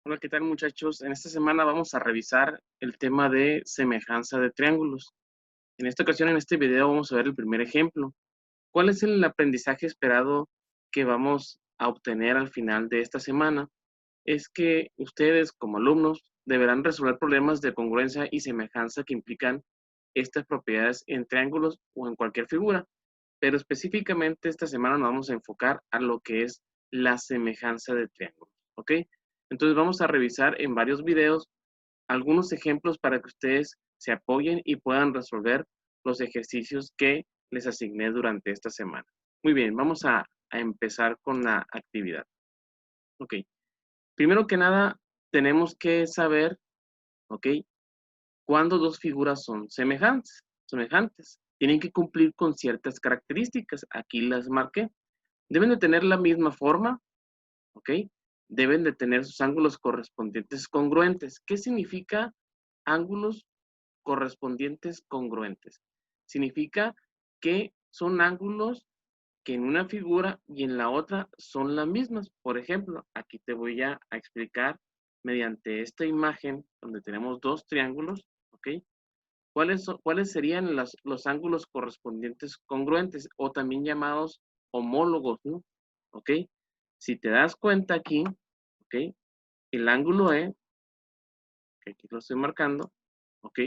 Hola, ¿qué tal muchachos? En esta semana vamos a revisar el tema de semejanza de triángulos. En esta ocasión, en este video, vamos a ver el primer ejemplo. ¿Cuál es el aprendizaje esperado que vamos a obtener al final de esta semana? Es que ustedes, como alumnos, deberán resolver problemas de congruencia y semejanza que implican estas propiedades en triángulos o en cualquier figura. Pero específicamente esta semana nos vamos a enfocar a lo que es la semejanza de triángulos, ¿ok? Entonces vamos a revisar en varios videos algunos ejemplos para que ustedes se apoyen y puedan resolver los ejercicios que les asigné durante esta semana. Muy bien, vamos a empezar con la actividad. Ok, primero que nada, tenemos que saber, ok, cuándo dos figuras son semejantes. Tienen que cumplir con ciertas características. Aquí las marqué. Deben de tener la misma forma, ¿ok? Deben de tener sus ángulos correspondientes congruentes. ¿Qué significa ángulos correspondientes congruentes? Significa que son ángulos que en una figura y en la otra son las mismas. Por ejemplo, aquí te voy a explicar mediante esta imagen donde tenemos dos triángulos, ¿ok? ¿Cuáles serían los ángulos correspondientes congruentes o también llamados homólogos, ¿no? ¿Ok? Si te das cuenta aquí, ¿ok? El ángulo E, que aquí lo estoy marcando, ¿ok?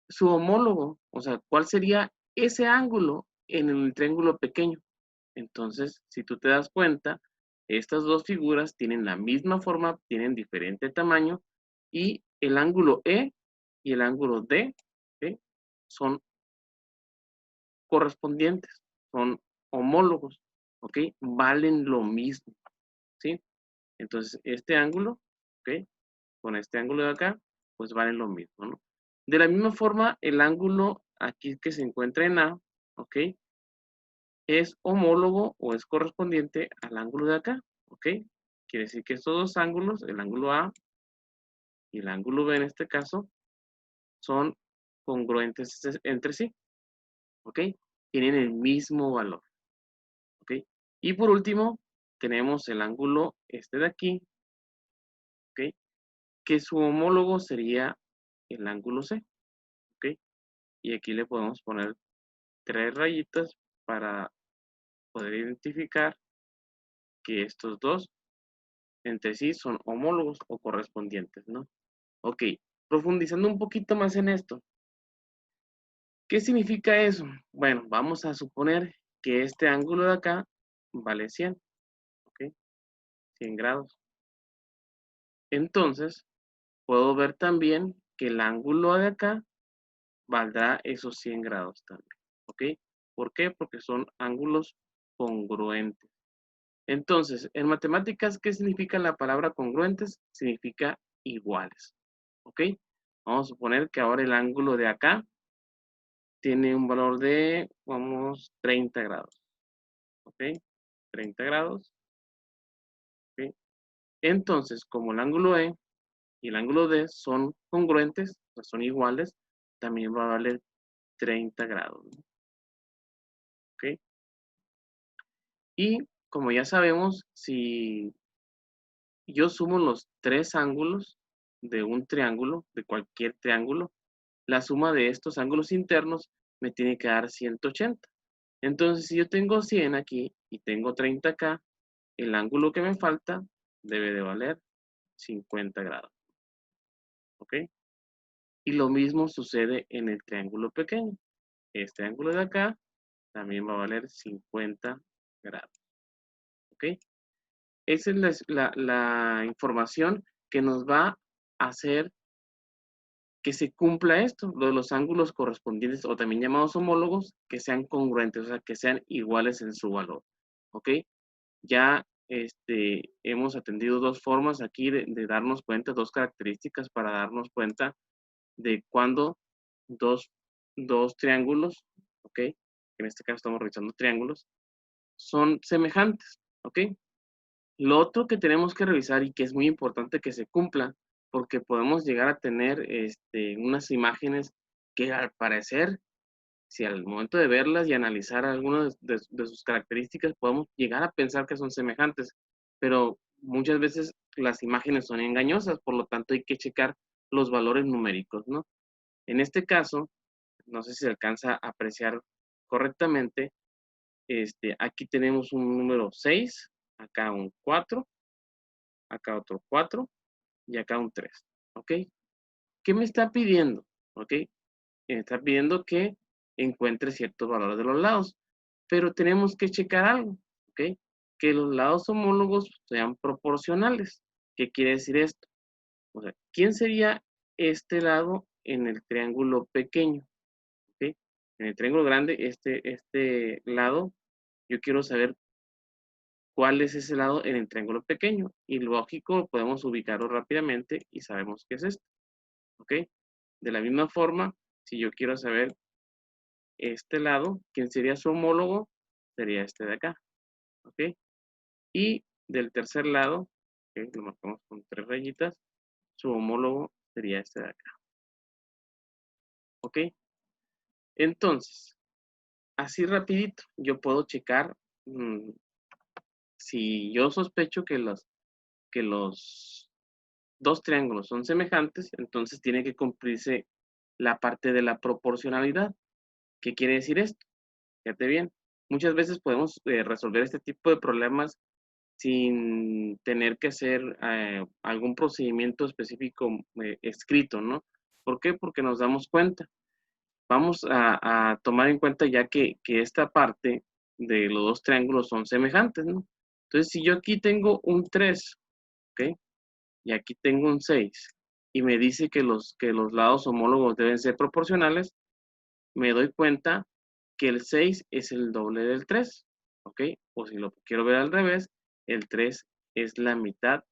Su homólogo, o sea, ¿cuál sería ese ángulo en el triángulo pequeño? Entonces, si tú te das cuenta, estas dos figuras tienen la misma forma, tienen diferente tamaño y el ángulo E y el ángulo D, ¿ok? Son correspondientes, son homólogos, ¿ok? Valen lo mismo, ¿sí? Entonces, este ángulo, ¿ok? Con este ángulo de acá, pues valen lo mismo, ¿no? De la misma forma, el ángulo aquí que se encuentra en A, ¿ok? Es homólogo o es correspondiente al ángulo de acá, ¿ok? Quiere decir que estos dos ángulos, el ángulo A y el ángulo B en este caso, son congruentes entre sí, ¿ok? Tienen el mismo valor, ¿ok? Y por último, tenemos el ángulo este de aquí, ¿ok? Que su homólogo sería el ángulo C, ¿ok? Y aquí le podemos poner tres rayitas para poder identificar que estos dos entre sí son homólogos o correspondientes, ¿no? Ok, profundizando un poquito más en esto, ¿qué significa eso? Bueno, vamos a suponer que este ángulo de acá vale 100, ¿ok? 100 grados. Entonces, puedo ver también que el ángulo de acá valdrá esos 100 grados también, ¿ok? ¿Por qué? Porque son ángulos congruentes. Entonces, en matemáticas, ¿qué significa la palabra congruentes? Significa iguales, ¿ok? Vamos a suponer que ahora el ángulo de acá tiene un valor de, vamos, 30 grados, ¿ok? 30 grados, ¿ok? Entonces, como el ángulo E y el ángulo D son congruentes, o sea, son iguales, también va a valer 30 grados, ¿no? ¿Ok? Y como ya sabemos, si yo sumo los tres ángulos de un triángulo, de cualquier triángulo, la suma de estos ángulos internos me tiene que dar 180. Entonces, si yo tengo 100 aquí y tengo 30 acá, el ángulo que me falta debe de valer 50 grados, ¿ok? Y lo mismo sucede en el triángulo pequeño. Este ángulo de acá también va a valer 50 grados, ¿ok? Esa es la información que nos va a hacer que se cumpla esto, lo de los ángulos correspondientes o también llamados homólogos, que sean congruentes, o sea, que sean iguales en su valor, ¿ok? Ya hemos atendido dos formas aquí de darnos cuenta, dos características para darnos cuenta de cuando dos, dos triángulos, ¿ok? En este caso estamos revisando triángulos, son semejantes, ¿ok? Lo otro que tenemos que revisar y que es muy importante que se cumpla, porque podemos llegar a tener unas imágenes que al parecer, si al momento de verlas y analizar algunas de sus características, podemos llegar a pensar que son semejantes, pero muchas veces las imágenes son engañosas, por lo tanto hay que checar los valores numéricos, ¿no? En este caso, no sé si se alcanza a apreciar correctamente, aquí tenemos un número 6, acá un 4, acá otro 4 y acá un 3, ¿ok? ¿Qué me está pidiendo? ¿Ok? Me está pidiendo que encuentre ciertos valores de los lados, pero tenemos que checar algo, ¿ok? Que los lados homólogos sean proporcionales. ¿Qué quiere decir esto? O sea, ¿quién sería este lado en el triángulo pequeño? ¿Ok? En el triángulo grande, este lado, yo quiero saber cuál es ese lado en el triángulo pequeño. Y lógico, podemos ubicarlo rápidamente y sabemos qué es esto. ¿Ok? De la misma forma, si yo quiero saber este lado, ¿quién sería su homólogo? Sería este de acá. ¿Ok? Y del tercer lado, ¿ok? Lo marcamos con 3 rayitas, su homólogo sería este de acá. ¿Ok? Entonces, así rapidito, yo puedo checar si yo sospecho que los dos triángulos son semejantes, entonces tiene que cumplirse la parte de la proporcionalidad. ¿Qué quiere decir esto? Fíjate bien, muchas veces podemos resolver este tipo de problemas sin tener que hacer algún procedimiento específico escrito, ¿no? ¿Por qué? Porque nos damos cuenta. Vamos a tomar en cuenta ya que esta parte de los dos triángulos son semejantes, ¿no? Entonces, si yo aquí tengo un 3, ¿ok? Y aquí tengo un 6, y me dice que los lados homólogos deben ser proporcionales, me doy cuenta que el 6 es el doble del 3, ¿ok? O si lo quiero ver al revés, el 3 es la mitad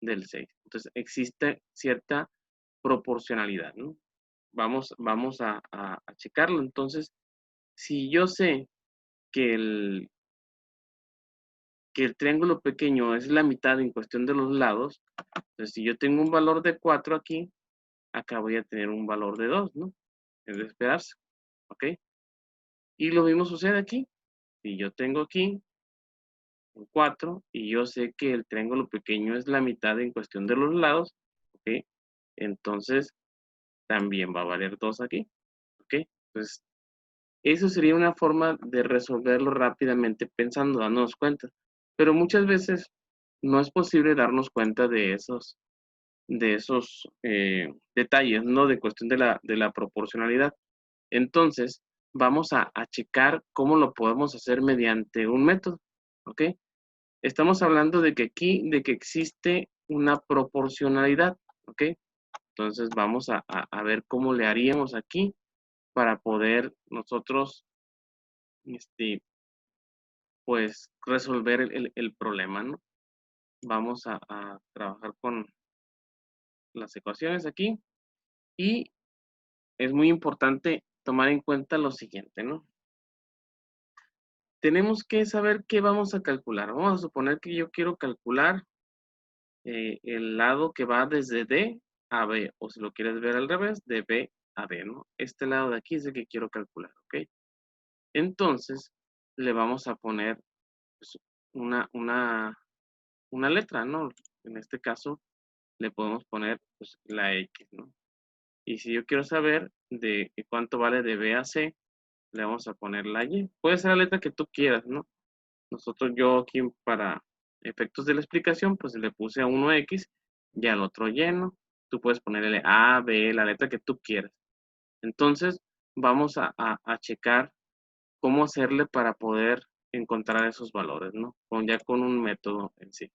del 6. Entonces, existe cierta proporcionalidad, ¿no? Vamos a checarlo. Entonces, si yo sé que el triángulo pequeño es la mitad en cuestión de los lados, entonces si yo tengo un valor de 4 aquí, acá voy a tener un valor de 2, ¿no? Es de esperarse, ¿ok? Y lo mismo sucede aquí. Si yo tengo aquí un 4 y yo sé que el triángulo pequeño es la mitad en cuestión de los lados, ¿ok? Entonces también va a valer 2 aquí, ¿ok? Entonces, eso sería una forma de resolverlo rápidamente pensando, dándonos cuenta. Pero muchas veces no es posible darnos cuenta de esos detalles, ¿no? De cuestión de la proporcionalidad. Entonces, vamos a checar cómo lo podemos hacer mediante un método, ¿ok? Estamos hablando de que existe una proporcionalidad, ¿ok? Entonces, vamos a ver cómo le haríamos aquí para poder nosotros, este, pues, resolver el problema, ¿no? Vamos a trabajar con las ecuaciones aquí y es muy importante tomar en cuenta lo siguiente, ¿no? Tenemos que saber qué vamos a calcular. Vamos a suponer que yo quiero calcular el lado que va desde D a B, o si lo quieres ver al revés, de B a D, ¿no? Este lado de aquí es el que quiero calcular, ¿ok? Entonces, le vamos a poner pues, una letra, ¿no? En este caso, le podemos poner pues, la X, ¿no? Y si yo quiero saber de cuánto vale de B a C, le vamos a poner la Y. Puede ser la letra que tú quieras, ¿no? Yo aquí para efectos de la explicación, pues le puse a uno X y al otro Y, ¿no? Tú puedes ponerle A, B, la letra que tú quieras. Entonces, vamos a checar cómo hacerle para poder encontrar esos valores, ¿no? Ya con un método en sí.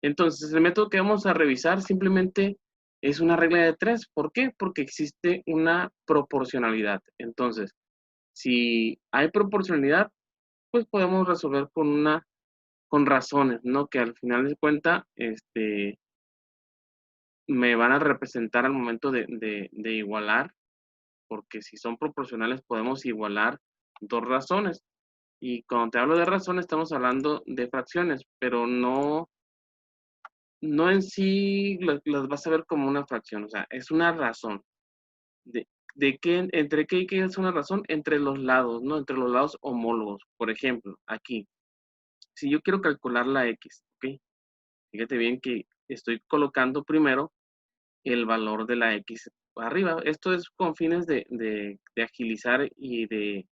Entonces, el método que vamos a revisar simplemente es una regla de 3. ¿Por qué? Porque existe una proporcionalidad. Entonces, si hay proporcionalidad, pues podemos resolver con razones, ¿no? Que al final de cuentas, me van a representar al momento de igualar, porque si son proporcionales podemos igualar dos razones. Y cuando te hablo de razones, estamos hablando de fracciones, pero no en sí las vas a ver como una fracción, o sea, es una razón. ¿Entre qué es una razón? Entre los lados, ¿no? Entre los lados homólogos. Por ejemplo, aquí, si yo quiero calcular la X, ¿ok? Fíjate bien que estoy colocando primero el valor de la X arriba. Esto es con fines de agilizar y de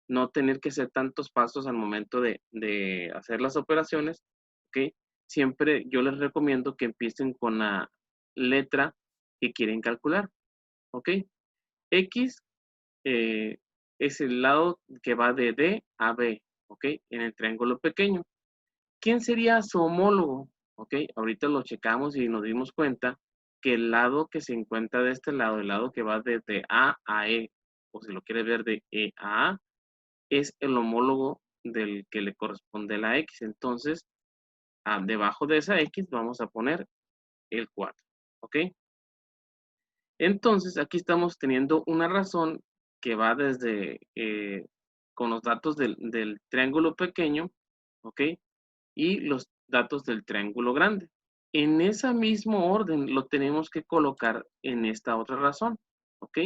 no tener que hacer tantos pasos al momento de hacer las operaciones, ¿ok? Siempre yo les recomiendo que empiecen con la letra que quieren calcular, ¿ok? X es el lado que va de D a B, ¿ok? En el triángulo pequeño. ¿Quién sería su homólogo? ¿Ok? Ahorita lo checamos y nos dimos cuenta que el lado que se encuentra de este lado, el lado que va desde A a E, o si lo quieres ver de E a A, es el homólogo del que le corresponde la X. Entonces, debajo de esa X vamos a poner el 4. ¿Ok? Entonces, aquí estamos teniendo una razón que va desde, con los datos del triángulo pequeño, ¿ok? Y los datos del triángulo grande. En ese mismo orden lo tenemos que colocar en esta otra razón, ¿ok?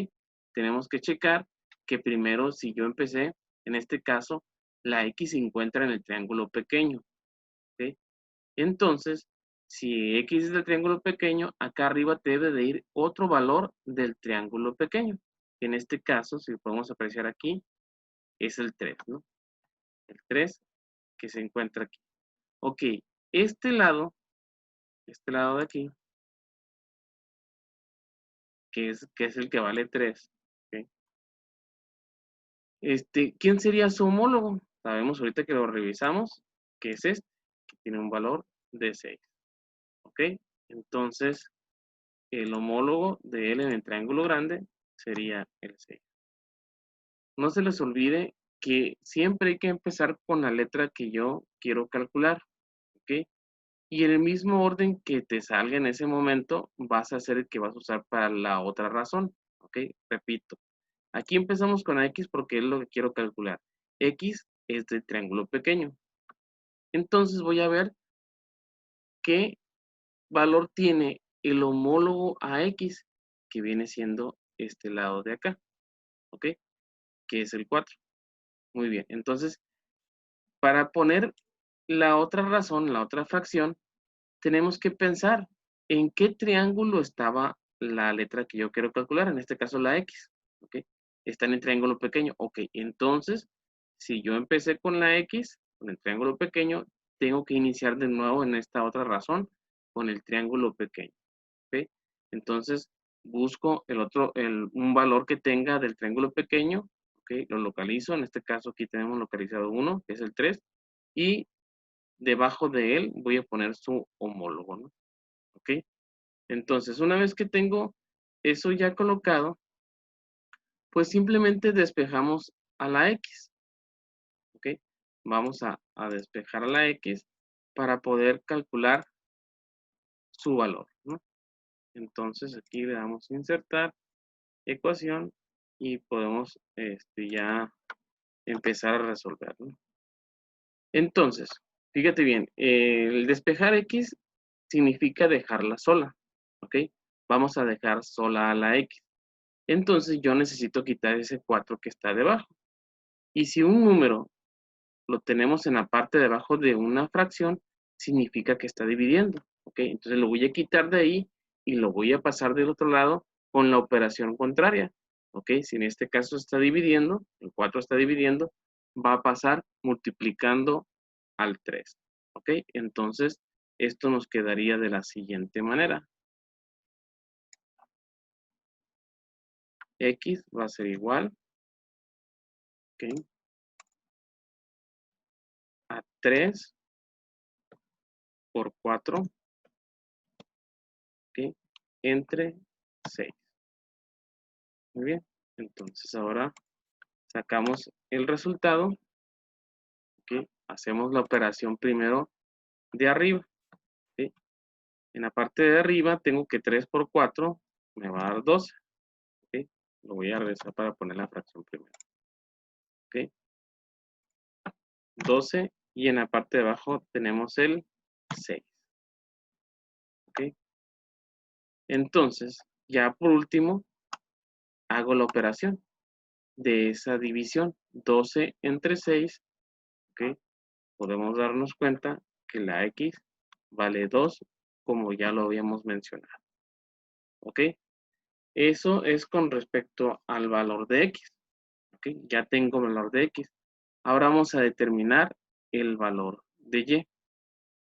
Tenemos que checar que primero, si yo empecé, en este caso, la X se encuentra en el triángulo pequeño, ¿ok? Entonces, si X es del triángulo pequeño, acá arriba debe de ir otro valor del triángulo pequeño. En este caso, si podemos apreciar aquí, es el 3, ¿no? El 3 que se encuentra aquí. Ok, este lado de aquí, que es el que vale 3. ¿Ok? ¿Quién sería su homólogo? Sabemos ahorita que lo revisamos, que es este, que tiene un valor de 6. ¿Ok? Entonces, el homólogo de él en el triángulo grande sería el 6. No se les olvide que siempre hay que empezar con la letra que yo quiero calcular. ¿Ok? Y en el mismo orden que te salga en ese momento, vas a ser el que vas a usar para la otra razón. ¿Ok? Repito. Aquí empezamos con la X porque es lo que quiero calcular. X es de triángulo pequeño. Entonces voy a ver qué valor tiene el homólogo a X, que viene siendo este lado de acá. ¿Ok? Que es el 4. Muy bien. Entonces, para poner la otra razón, la otra fracción, tenemos que pensar en qué triángulo estaba la letra que yo quiero calcular, en este caso la X, ¿ok? Está en el triángulo pequeño, ok, entonces, si yo empecé con la X, con el triángulo pequeño, tengo que iniciar de nuevo en esta otra razón, con el triángulo pequeño, ¿ok? Entonces, busco un valor que tenga del triángulo pequeño, ok, lo localizo, en este caso aquí tenemos localizado 1, que es el 3, y debajo de él voy a poner su homólogo, ¿no? ¿Ok? Entonces, una vez que tengo eso ya colocado, pues simplemente despejamos a la X, ¿ok? Vamos a despejar a la X para poder calcular su valor, ¿no? Entonces, aquí le damos insertar ecuación y podemos ya empezar a resolver, ¿no? Entonces, fíjate bien, el despejar X significa dejarla sola, ¿ok? Vamos a dejar sola a la X. Entonces yo necesito quitar ese 4 que está debajo. Y si un número lo tenemos en la parte de abajo de una fracción, significa que está dividiendo, ¿ok? Entonces lo voy a quitar de ahí y lo voy a pasar del otro lado con la operación contraria, ¿ok? Si en este caso está dividiendo, el 4 está dividiendo, va a pasar multiplicando al 3, ¿ok? Entonces esto nos quedaría de la siguiente manera. X va a ser igual, ¿ok? A 3 por 4, ¿ok? Entre 6. Muy bien. Entonces ahora sacamos el resultado, ¿ok? Hacemos la operación primero de arriba, ¿ok? En la parte de arriba tengo que 3 por 4 me va a dar 12, ¿ok? Lo voy a regresar para poner la fracción primero, ¿ok? 12 y en la parte de abajo tenemos el 6, ¿ok? Entonces, ya por último, hago la operación de esa división, 12 entre 6, ¿ok? Podemos darnos cuenta que la X vale 2 como ya lo habíamos mencionado. ¿Ok? Eso es con respecto al valor de X. ¿Ok? Ya tengo el valor de X. Ahora vamos a determinar el valor de Y.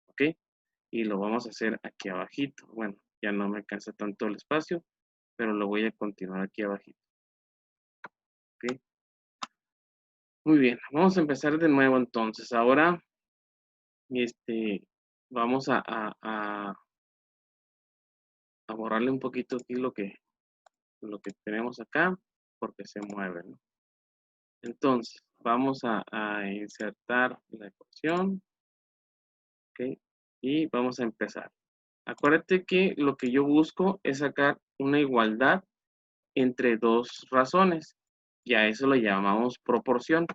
¿Ok? Y lo vamos a hacer aquí abajito. Bueno, ya no me alcanza tanto el espacio, pero lo voy a continuar aquí abajito. ¿Ok? Muy bien, vamos a empezar de nuevo entonces. Ahora, vamos a borrarle un poquito aquí lo que tenemos acá, porque se mueve, ¿no? Entonces, vamos a insertar la ecuación, ¿ok? Y vamos a empezar. Acuérdate que lo que yo busco es sacar una igualdad entre dos razones. Y a eso lo llamamos proporción.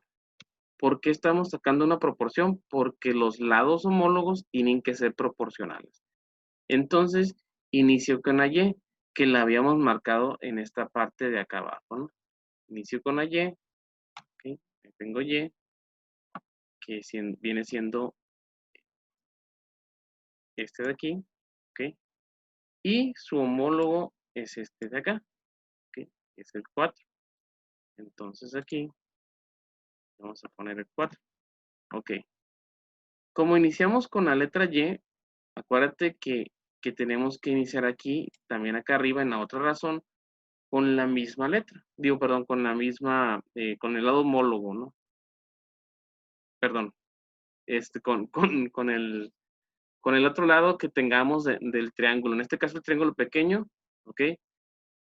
¿Por qué estamos sacando una proporción? Porque los lados homólogos tienen que ser proporcionales. Entonces, inicio con la Y, que la habíamos marcado en esta parte de acá abajo, ¿no? Inicio con la Y, ¿ok? Tengo Y, que viene siendo este de aquí, ¿ok? Y su homólogo es este de acá, ¿ok? Es el 4. Entonces aquí vamos a poner el 4, ¿ok? Como iniciamos con la letra Y, acuérdate que tenemos que iniciar aquí, también acá arriba en la otra razón, con la misma letra. Digo, perdón, con la misma, con el lado homólogo, ¿no? Perdón, con el otro lado que tengamos del triángulo. En este caso el triángulo pequeño, ¿ok?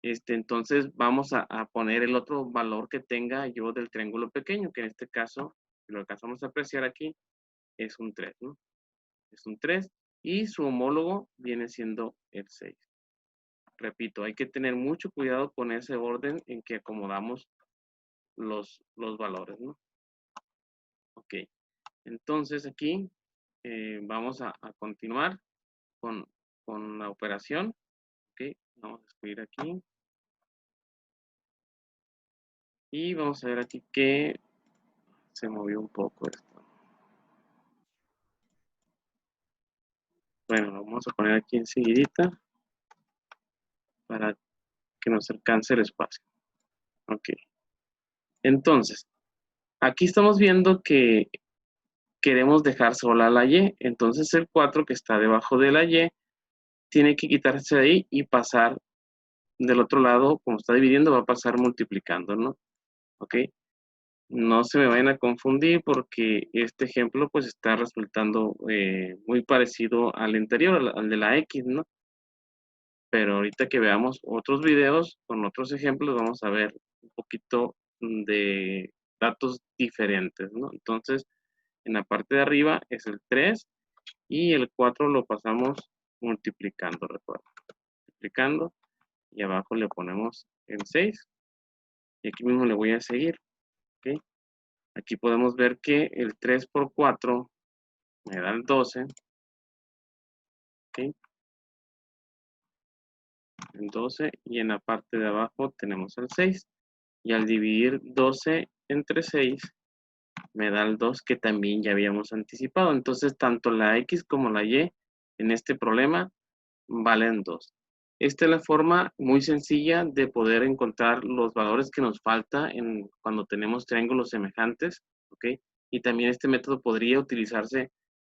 Entonces vamos a poner el otro valor que tenga yo del triángulo pequeño, que en este caso, si lo alcanzamos a apreciar aquí, es un 3, ¿no? Es un 3 y su homólogo viene siendo el 6. Repito, hay que tener mucho cuidado con ese orden en que acomodamos los valores, ¿no? Ok, entonces aquí vamos a continuar con la operación. Ok, vamos a escribir aquí. Y vamos a ver aquí que se movió un poco esto. Bueno, lo vamos a poner aquí enseguidita para que nos alcance el espacio. Ok, entonces, aquí estamos viendo que queremos dejar sola la Y. Entonces el 4 que está debajo de la Y tiene que quitarse de ahí y pasar del otro lado, como está dividiendo, va a pasar multiplicando, ¿no? Ok. No se me vayan a confundir porque este ejemplo pues está resultando muy parecido al anterior, al de la X, ¿no? Pero ahorita que veamos otros videos con otros ejemplos vamos a ver un poquito de datos diferentes, ¿no? Entonces, en la parte de arriba es el 3 y el 4 lo pasamos multiplicando, recuerda. Multiplicando y abajo le ponemos el 6 y aquí mismo le voy a seguir, ¿ok? Aquí podemos ver que el 3 por 4 me da el 12, ¿ok? El 12 y en la parte de abajo tenemos el 6 y al dividir 12 entre 6 me da el 2 que también ya habíamos anticipado. Entonces, tanto la X como la Y en este problema valen 2. Esta es la forma muy sencilla de poder encontrar los valores que nos falta cuando tenemos triángulos semejantes, ¿ok? Y también este método podría utilizarse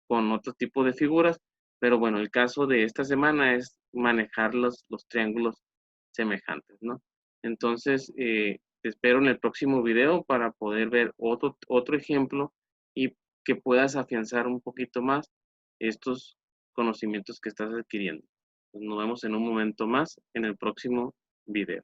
con otro tipo de figuras, pero bueno, el caso de esta semana es manejar los triángulos semejantes, ¿no? Entonces, te espero en el próximo video para poder ver otro ejemplo y que puedas afianzar un poquito más estos conocimientos que estás adquiriendo. Nos vemos en un momento más en el próximo video.